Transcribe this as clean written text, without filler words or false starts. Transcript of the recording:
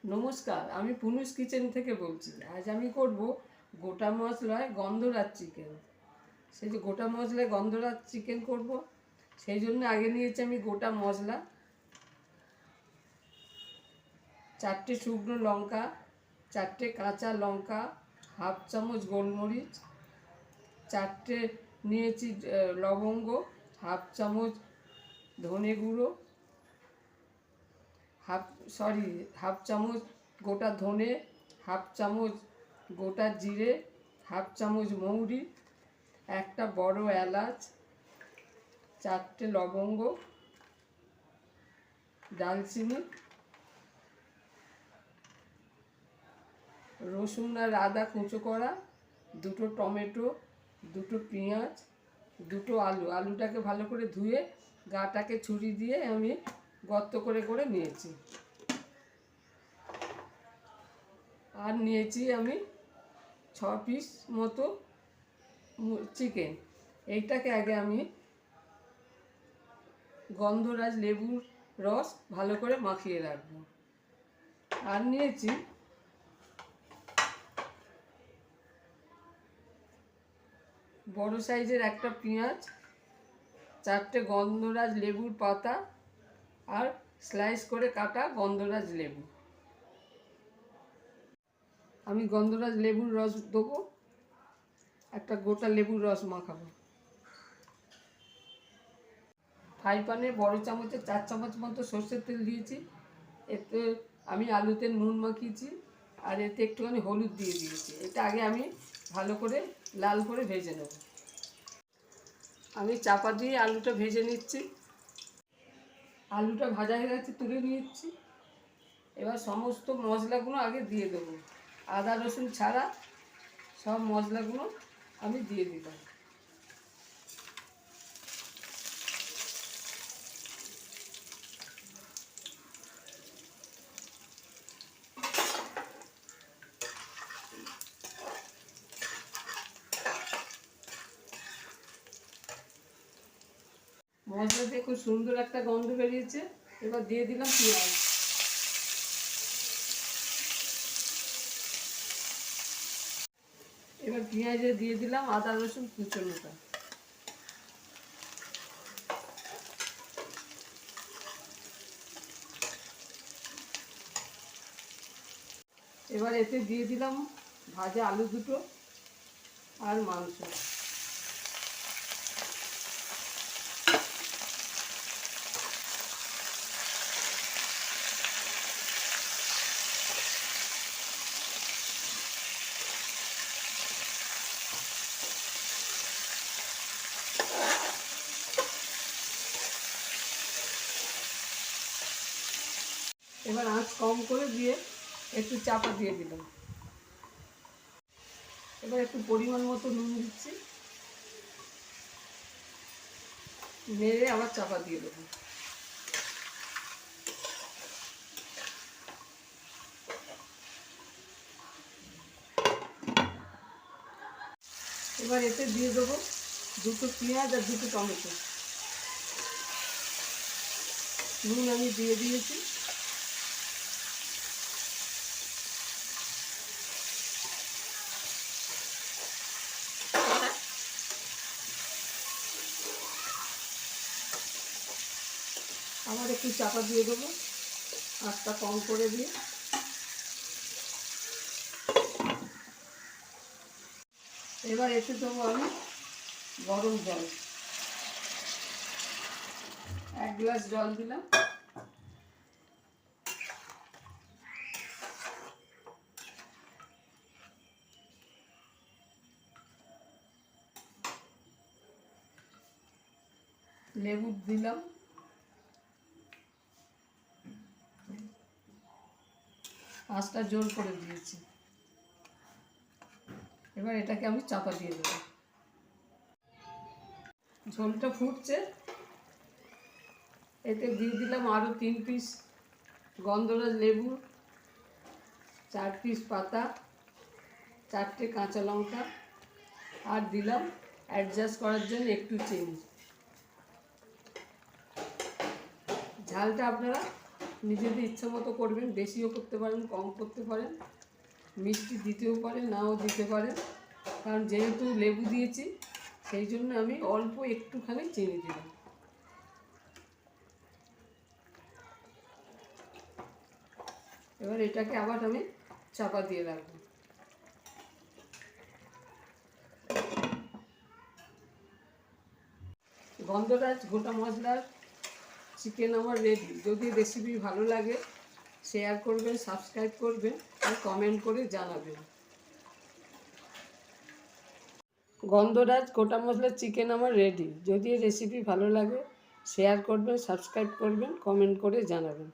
নমস্কার, আমি পুনুস কিচেন থেকে বলছি। আজ আমি করব গোটা মশলায় গন্ধরাজ চিকেন। সেই যে গোটা মশলায় গন্ধরাজ চিকেন করব, সেই জন্য আগে নিয়েছি আমি গোটা মশলা, 4টে শুকনো লঙ্কা, 4টে কাঁচা লঙ্কা, হাফ চামচ গোলমরিচ, 4টে নিয়েছি লবঙ্গ, হাফ চামচ ধনে গুঁড়ো, হাফ চামচ গোটা ধনে, হাফ চামচ গোটা জিরে, হাফ চামচ মৌরি, একটা বড় এলাচ, 4টে লবঙ্গ, দালচিনি, রসুন আর আদা কুচো করা, 2টো টমেটো, 2টো পেঁয়াজ, 2টো আলুটাকে ভালো করে ধুয়ে গাটাকে ছুরি দিয়ে আমি গর্ত করে করে নিয়েছি। আর নিয়েছি আমি 6 পিস মতো চিকেন। এইটাকে আগে আমি গন্ধরাজ লেবুর রস ভালো করে মাখিয়ে রাখবো। আর নিয়েছি বড় সাইজের একটা পেঁয়াজ, 4টে গন্ধরাজ লেবুর পাতা আর স্লাইস করে কাটা গন্ধরাজ লেবু। আমি গন্ধরাজ লেবুর রস দেবো, একটা গোটা লেবুর রস মাখাবো। ফ্রাই প্যানে বড় চামচে 4 চামচ মতো সর্ষের তেল দিয়েছি। এতে আমি আলুতে নুন মাখিয়েছি আর এতে একটুখানি হলুদ দিয়ে দিয়েছি। এটা আগে আমি ভালো করে লাল করে ভেজে নেব। আমি চাপা দিয়ে আলুটা ভেজে নিচ্ছি। আলুটা ভাজা হয়ে গেছে, তুলে নিচ্ছি। এবার সমস্ত মশলাগুলো আগে দিয়ে দেবো, আদা রসুন ছাড়া সব মশলাগুলো আমি দিয়ে দিলাম। মশলা দিয়ে খুব সুন্দর একটা গন্ধ বেরিয়েছে। এবার দিয়ে দিলাম পেঁয়াজ। এবার পেঁয়াজে দিয়ে দিলাম আদা রসুন কুচোনোটা। এবার এতে দিয়ে দিলাম ভাজা আলু দুটো আর মাংস। এবার আঁচ কম করে দিয়ে একটু চাপা দিয়ে দিলাম। এবার একটু পরিমাণ মতো নুন দিচ্ছি, নেড়ে আবার চাপা দিয়ে দেবো। এবার এতে দিয়ে দেবো 2টো পেঁয়াজ আর 2টো টমেটো। নুন আমি দিয়ে দিয়েছি। আবার একটু চাপা দিয়ে দেবো, আঁচটা কম করে দিয়ে। এবার এতে দেবো আমি গরম জল, 1 গ্লাস জল দিলাম। লেবু দিলাম, আঁচটা জোর করে দিয়েছি। এবার এটাকে আমি চাপা দিয়ে দেবো। ঝোলটা ফুটছে, এতে দিয়ে দিলাম আরও 3 পিস গন্ধরাজ লেবু, 4 পিস পাতা, 4টে কাঁচা লঙ্কা আর দিলাম অ্যাডজাস্ট করার জন্য একটু চিনি। ঝালটা আপনারা নিজেদের ইচ্ছা মতো করবেন, বেশিও করতে পারেন, কম করতে পারেন, মিষ্টি দিতেও পারেন, নাও দিতে পারেন। কারণ যেহেতু লেবু দিয়েছি সেই জন্য আমি অল্প একটুখানি চিনি দিলাম। এবার এটাকে আবার আমি চাপা দিয়ে রাখবো। গন্ধরাজ গোটা মশলার চিকেন আমার রেডি। যদি রেসিপি ভালো লাগে শেয়ার করবেন, সাবস্ক্রাইব করবেন আর কমেন্ট করে জানাবেন। গন্ধরাজ গোটা মশলার চিকেন আমার রেডি। যদি রেসিপি ভালো লাগে শেয়ার করবেন, সাবস্ক্রাইব করবেন, কমেন্ট করে জানাবেন।